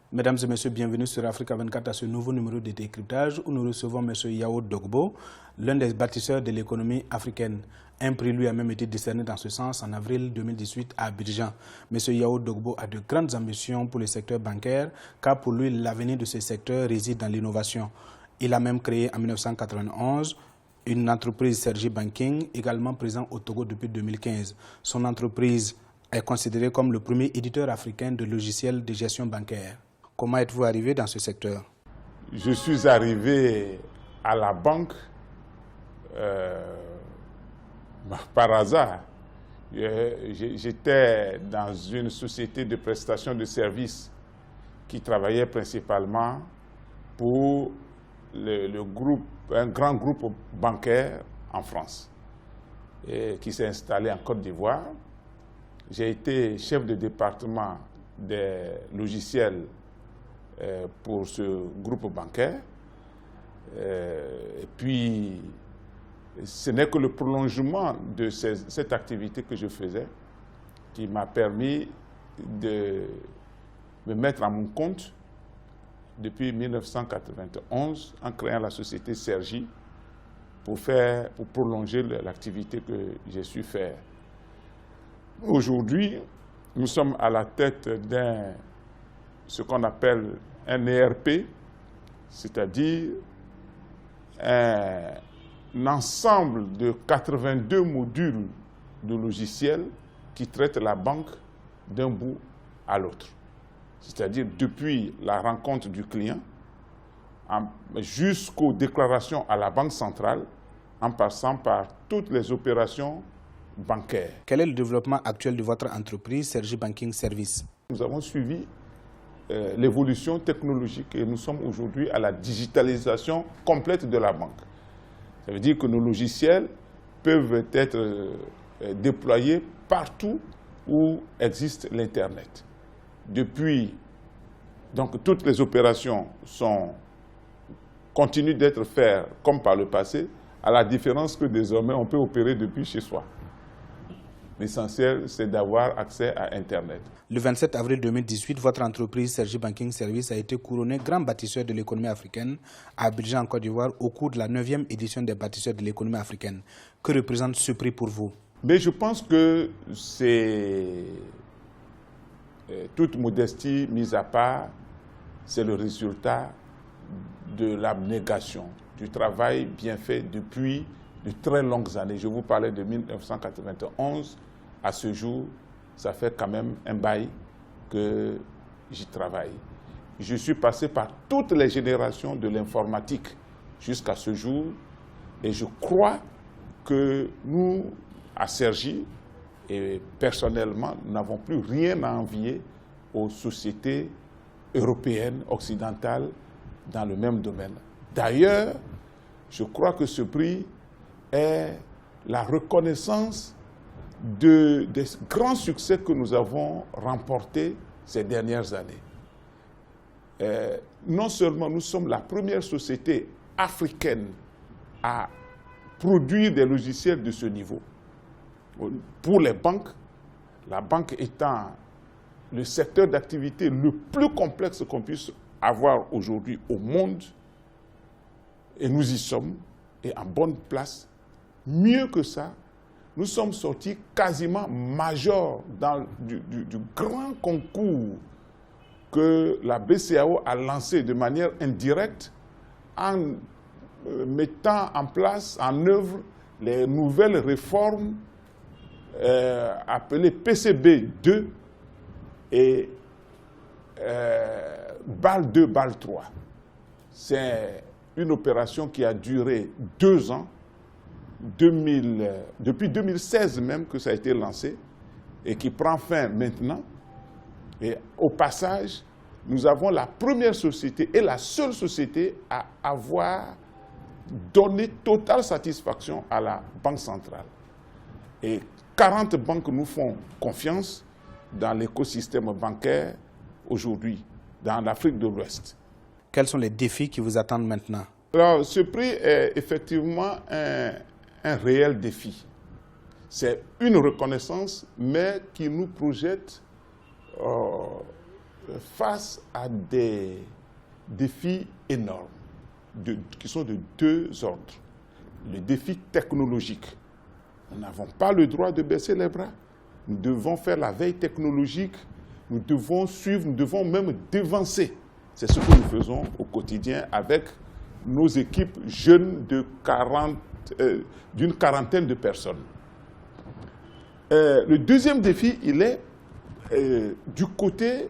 Mesdames et messieurs, bienvenue sur Africa 24 à ce nouveau numéro de décryptage où nous recevons M. Yao Dogbo, l'un des bâtisseurs de l'économie africaine. Un prix lui a même été décerné dans ce sens en avril 2018 à Abidjan. M. Yao Dogbo a de grandes ambitions pour le secteur bancaire car pour lui l'avenir de ce secteur réside dans l'innovation. Il a même créé en 1991 une entreprise Sergi Banking, également présente au Togo depuis 2015. Son entreprise est considérée comme le premier éditeur africain de logiciels de gestion bancaire. Comment êtes-vous arrivé dans ce secteur? Je suis arrivé à la banque par hasard. J'étais dans une société de prestation de services qui travaillait principalement pour un grand groupe bancaire en France et qui s'est installé en Côte d'Ivoire. J'ai été chef de département des logiciels pour ce groupe bancaire. Et puis, ce n'est que le prolongement de cette activité que je faisais qui m'a permis de me mettre à mon compte depuis 1991 en créant la société Sergi pour prolonger l'activité que j'ai su faire. Aujourd'hui, nous sommes à la tête ce qu'on appelle un ERP, c'est-à-dire un ensemble de 82 modules de logiciels qui traitent la banque d'un bout à l'autre. C'est-à-dire depuis la rencontre du client jusqu'aux déclarations à la banque centrale, en passant par toutes les opérations bancaires. Quel est le développement actuel de votre entreprise Sergi Banking Service? Nous avons suivi l'évolution technologique et nous sommes aujourd'hui à la digitalisation complète de la banque. Ça veut dire que nos logiciels peuvent être déployés partout où existe l'Internet. Depuis, donc toutes les opérations continuent d'être faites comme par le passé, à la différence que désormais on peut opérer depuis chez soi. L'essentiel, c'est d'avoir accès à Internet. Le 27 avril 2018, votre entreprise Sergi Banking Service a été couronnée grand bâtisseur de l'économie africaine à Abidjan, en Côte d'Ivoire, au cours de la 9e édition des bâtisseurs de l'économie africaine. Que représente ce prix pour vous? Mais je pense que c'est, toute modestie mise à part, c'est le résultat de l'abnégation, du travail bien fait depuis de très longues années. Je vous parlais de 1991. À ce jour, ça fait quand même un bail que j'y travaille. Je suis passé par toutes les générations de l'informatique jusqu'à ce jour et je crois que nous, à Sergi, et personnellement, nous n'avons plus rien à envier aux sociétés européennes, occidentales, dans le même domaine. D'ailleurs, je crois que ce prix est la reconnaissance des grands succès que nous avons remportés ces dernières années. Non seulement nous sommes la première société africaine à produire des logiciels de ce niveau. Pour les banques, la banque étant le secteur d'activité le plus complexe qu'on puisse avoir aujourd'hui au monde, et nous y sommes, et en bonne place. Mieux que ça, nous sommes sortis quasiment majors du grand concours que la BCEAO a lancé de manière indirecte en mettant en place, en œuvre, les nouvelles réformes appelées PCB 2 et BAL 2, BAL 3. C'est une opération qui a duré 2 ans, depuis 2016 même que ça a été lancé et qui prend fin maintenant. Et au passage, nous avons la première société et la seule société à avoir donné totale satisfaction à la Banque centrale. Et 40 banques nous font confiance dans l'écosystème bancaire aujourd'hui, dans l'Afrique de l'Ouest. Quels sont les défis qui vous attendent maintenant? Alors, ce prix est effectivement un réel défi. C'est une reconnaissance, mais qui nous projette face à des défis énormes qui sont de deux ordres. Le défi technologique. Nous n'avons pas le droit de baisser les bras. Nous devons faire la veille technologique. Nous devons suivre, nous devons même devancer. C'est ce que nous faisons au quotidien avec nos équipes jeunes d'une quarantaine de personnes. Le deuxième défi, il est du côté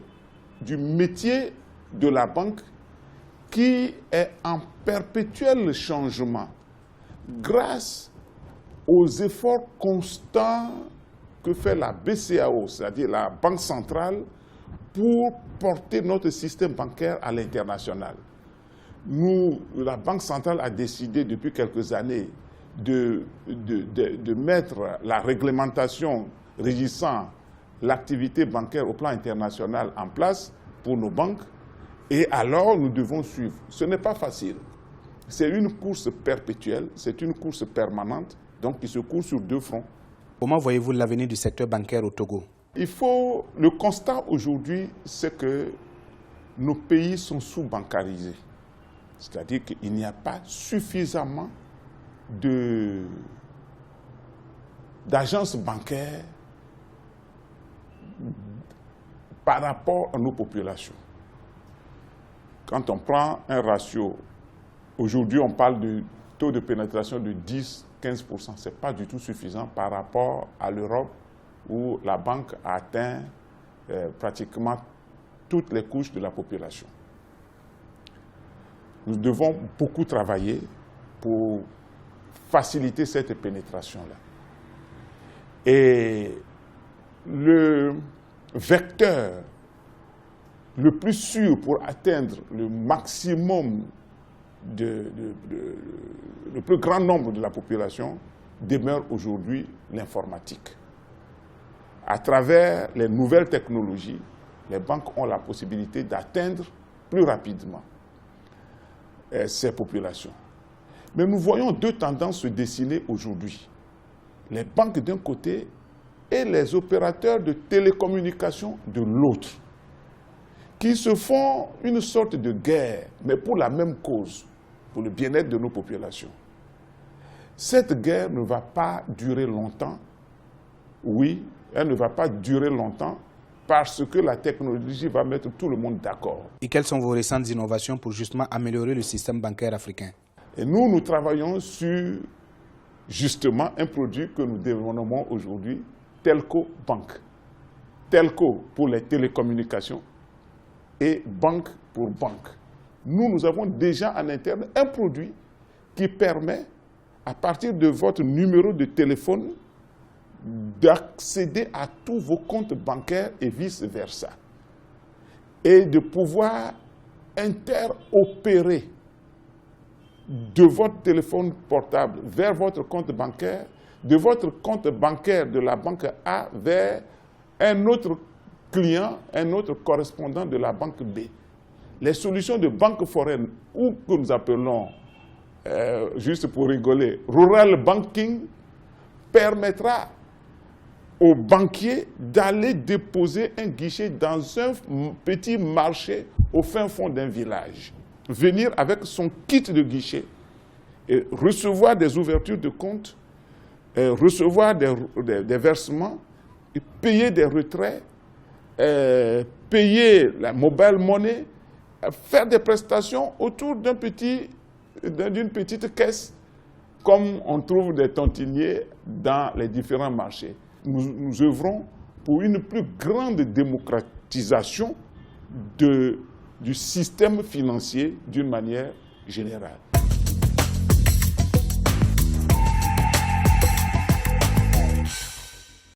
du métier de la banque qui est en perpétuel changement grâce aux efforts constants que fait la BCEAO, c'est-à-dire la Banque centrale, pour porter notre système bancaire à l'international. La Banque centrale a décidé depuis quelques années de mettre la réglementation régissant l'activité bancaire au plan international en place pour nos banques, et alors nous devons suivre. Ce n'est pas facile. C'est une course perpétuelle, c'est une course permanente, donc qui se court sur deux fronts. Comment voyez-vous l'avenir du secteur bancaire au Togo? Le constat aujourd'hui, c'est que nos pays sont sous-bancarisés. C'est-à-dire qu'il n'y a pas suffisamment d'agences bancaires par rapport à nos populations. Quand on prend un ratio, aujourd'hui on parle de taux de pénétration de 10-15%, ce n'est pas du tout suffisant par rapport à l'Europe où la banque a atteint pratiquement toutes les couches de la population. Nous devons beaucoup travailler pour faciliter cette pénétration-là. Et le vecteur le plus sûr pour atteindre le maximum, le plus grand nombre de la population demeure aujourd'hui l'informatique. À travers les nouvelles technologies, les banques ont la possibilité d'atteindre plus rapidement ces populations. Mais nous voyons deux tendances se dessiner aujourd'hui. Les banques d'un côté et les opérateurs de télécommunications de l'autre, qui se font une sorte de guerre, mais pour la même cause, pour le bien-être de nos populations. Cette guerre ne va pas durer longtemps. Oui, elle ne va pas durer longtemps parce que la technologie va mettre tout le monde d'accord. Et quelles sont vos récentes innovations pour justement améliorer le système bancaire africain? Et nous travaillons sur justement un produit que nous développons aujourd'hui, Telco Bank. Telco pour les télécommunications et banque pour banque. Nous avons déjà en interne un produit qui permet, à partir de votre numéro de téléphone, d'accéder à tous vos comptes bancaires et vice-versa. Et de pouvoir interopérer de votre téléphone portable vers votre compte bancaire, de votre compte bancaire de la banque A vers un autre client, un autre correspondant de la banque B. Les solutions de banque foraine, ou que nous appelons, juste pour rigoler, rural banking, permettra aux banquiers d'aller déposer un guichet dans un petit marché au fin fond d'un village. Venir avec son kit de guichet et recevoir des ouvertures de compte, recevoir des versements, et payer des retraits, payer la mobile money, faire des prestations autour d'une petite caisse, comme on trouve des tontiniers dans les différents marchés. Nous œuvrons pour une plus grande démocratisation du système financier d'une manière générale.